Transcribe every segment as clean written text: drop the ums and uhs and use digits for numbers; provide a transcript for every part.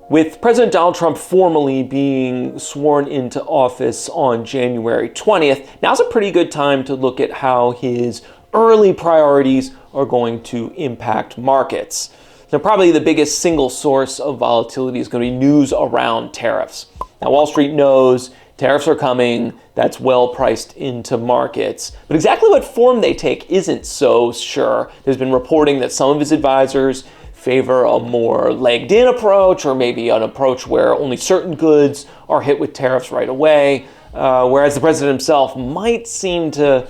With President Donald Trump formally being sworn into office on January 20th, now's a pretty good time to look at how his early priorities are going to impact markets. Now, probably the biggest single source of volatility is going to be news around tariffs. Now, Wall Street knows tariffs are coming. That's well priced into markets. But exactly what form they take isn't so sure. There's been reporting that some of his advisors favor a more legged-in approach, or maybe an approach where only certain goods are hit with tariffs right away, whereas the president himself might seem to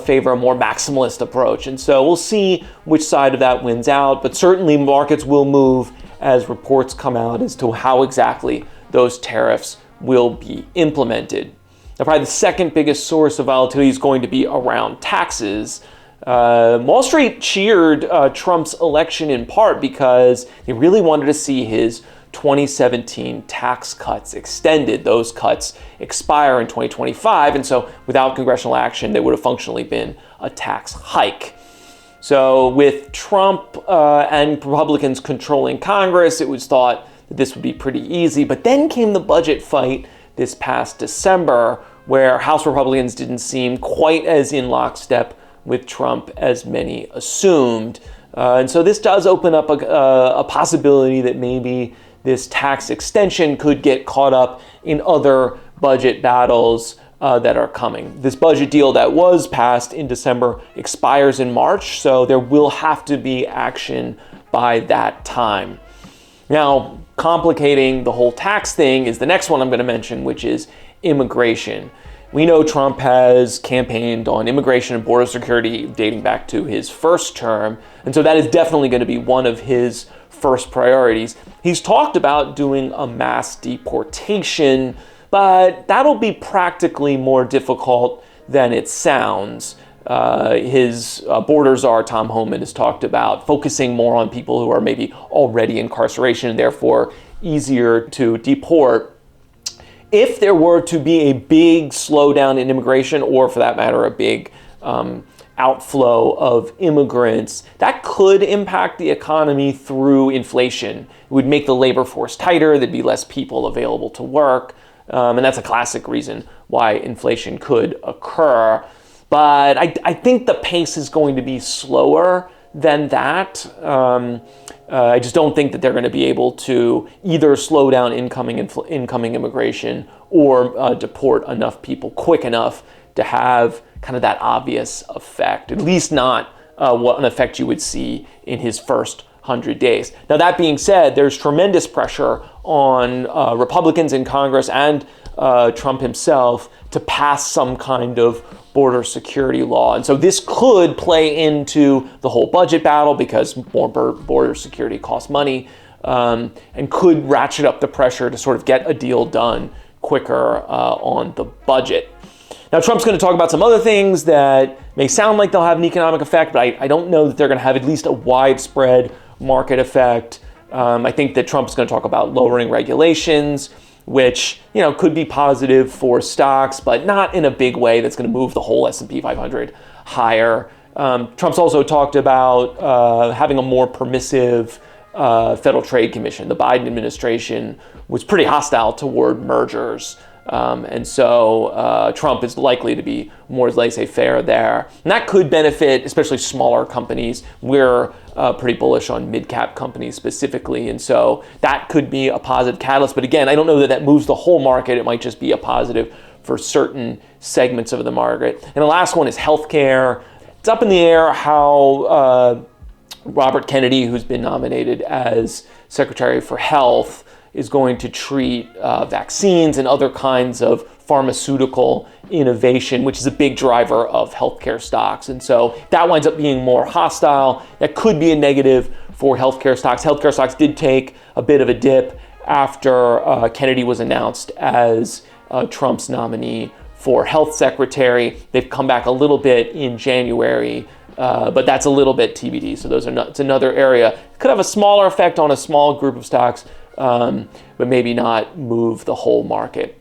favor a more maximalist approach. And so we'll see which side of that wins out, but certainly markets will move as reports come out as to how exactly those tariffs will be implemented. Now, probably the second biggest source of volatility is going to be around taxes. Wall Street cheered Trump's election in part because they really wanted to see his 2017 tax cuts extended. Those cuts expire in 2025, and so without congressional action, they would have functionally been a tax hike. So with Trump and Republicans controlling Congress, it was thought that this would be pretty easy. But then came the budget fight this past December, where House Republicans didn't seem quite as in lockstep with Trump as many assumed. And so this does open up a possibility that maybe this tax extension could get caught up in other budget battles that are coming. This budget deal that was passed in December expires in March, so there will have to be action by that time. Now, complicating the whole tax thing is the next one I'm going to mention, which is immigration. We know Trump has campaigned on immigration and border security dating back to his first term, and so that is definitely going to be one of his first priorities. He's talked about doing a mass deportation, but that'll be practically more difficult than it sounds. His border czar, Tom Homan, has talked about focusing more on people who are maybe already in incarceration and therefore easier to deport. If there were to be a big slowdown in immigration, or for that matter, a big outflow of immigrants, that could impact the economy through inflation. It would make the labor force tighter, there'd be less people available to work, and that's a classic reason why inflation could occur. But I think the pace is going to be slower than that. I just don't think that they're going to be able to either slow down incoming immigration or deport enough people quick enough to have kind of that obvious effect, at least not what an effect you would see in his first 100 days. Now, that being said, there's tremendous pressure on Republicans in Congress and Trump himself to pass some kind of border security law. And so this could play into the whole budget battle because more border security costs money, and could ratchet up the pressure to sort of get a deal done quicker on the budget. Now, Trump's going to talk about some other things that may sound like they'll have an economic effect, but I don't know that they're going to have at least a widespread market effect. I think that Trump's going to talk about lowering regulations, which, could be positive for stocks, but not in a big way that's going to move the whole S&P 500 higher. Trump's also talked about having a more permissive Federal Trade Commission. The Biden administration was pretty hostile toward mergers. And so Trump is likely to be more laissez-faire there. And that could benefit especially smaller companies. We're pretty bullish on mid-cap companies specifically. And so that could be a positive catalyst. But again, I don't know that that moves the whole market. It might just be a positive for certain segments of the market. And the last one is healthcare. It's up in the air how Robert Kennedy, who's been nominated as Secretary for Health, is going to treat vaccines and other kinds of pharmaceutical innovation, which is a big driver of healthcare stocks. And so that winds up being more hostile. That could be a negative for healthcare stocks. Healthcare stocks did take a bit of a dip after Kennedy was announced as Trump's nominee for health secretary. They've come back a little bit in January, but that's a little bit TBD. So it's another area. It could have a smaller effect on a small group of stocks, but maybe not move the whole market.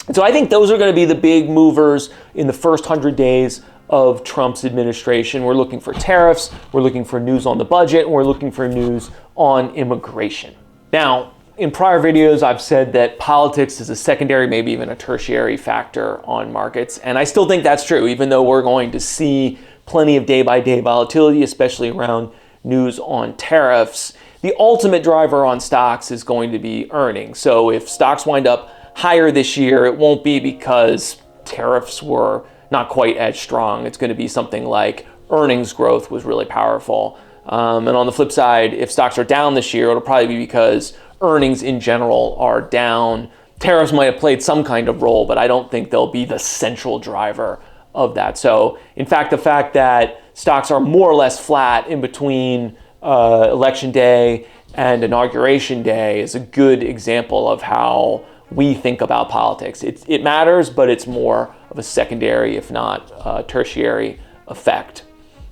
And so I think those are going to be the big movers in the first 100 days of Trump's administration. We're looking for tariffs, we're looking for news on the budget, and we're looking for news on immigration. Now, In prior videos, I've said that politics is a secondary, maybe even a tertiary factor on markets. And I still think that's true, even though we're going to see plenty of day-by-day volatility, especially around news on tariffs. The ultimate driver on stocks is going to be earnings. So if stocks wind up higher this year, it won't be because tariffs were not quite as strong. It's going to be something like earnings growth was really powerful. And on the flip side, if stocks are down this year, it'll probably be because earnings in general are down. Tariffs might have played some kind of role, but I don't think they'll be the central driver of that. So in fact, the fact that stocks are more or less flat in between election day and inauguration day is a good example of how we think about politics. It matters, but it's more of a secondary, if not tertiary effect.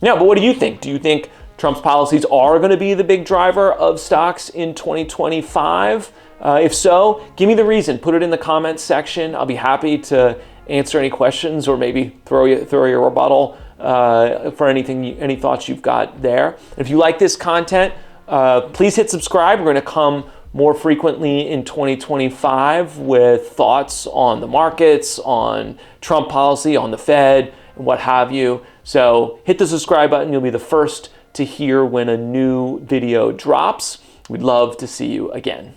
Now, but what do you think? Do you think Trump's policies are going to be the big driver of stocks in 2025? If so, give me the reason. Put it in the comments section. I'll be happy to answer any questions or maybe throw your rebuttal for any thoughts you've got there. If you like this content, please hit subscribe. We're going to come more frequently in 2025 with thoughts on the markets, on Trump policy, on the Fed, and what have you. So hit the subscribe button. You'll be the first to hear when a new video drops. We'd love to see you again.